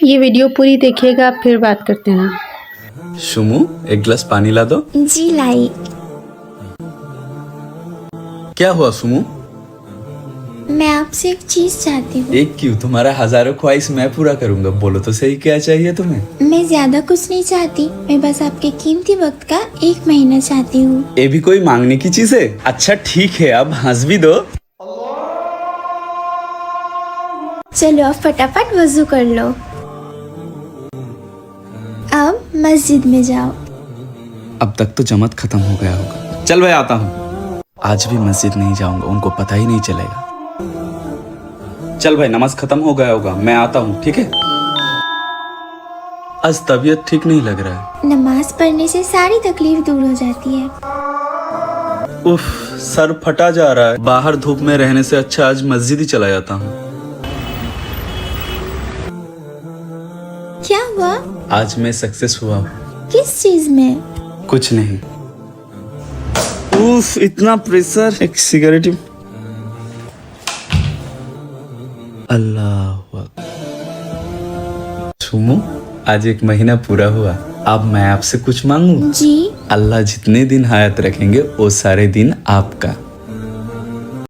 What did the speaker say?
ये वीडियो पूरी देखिएगा, फिर बात करते हैं। सुमू, एक गिलास पानी ला दो। जी लाई। क्या हुआ सुमू? मैं आपसे एक चीज चाहती हूँ। एक क्यों, तुम्हारा हजारों ख्वाहिश मैं पूरा करूंगा। बोलो तो सही, क्या चाहिए तुम्हें? मैं ज्यादा कुछ नहीं चाहती, मैं बस आपके कीमती वक्त का 1 महीना चाहती हूँ। ये भी कोई मांगने की चीज है? अच्छा ठीक है, अब हंस भी दो। चलो अब फटाफट वजू कर लो, अब मस्जिद में जाओ। अब तक तो जमात खत्म हो गया होगा। चल भाई, आता हूँ। आज भी मस्जिद नहीं जाऊंगा, उनको पता ही नहीं चलेगा। चल भाई, नमाज खत्म हो गया होगा, मैं आता हूँ, ठीक है? आज तबीयत ठीक नहीं लग रहा है। नमाज पढ़ने से सारी तकलीफ दूर हो जाती है। उफ, सर फटा जा रहा है। बाहर धूप में रहने से अच्छा आज मस्जिद ही चला जाता हूँ। क्या हुआ? आज मैं सक्सेस हुआ हूँ। किस चीज में? कुछ नहीं। उफ, इतना प्रेशर। एक सिगरेट। अल्लाह। सुमो, आज 1 महीना पूरा हुआ। अब मैं आपसे कुछ मांगू? जी। अल्लाह जितने दिन हयात रखेंगे वो सारे दिन आपका।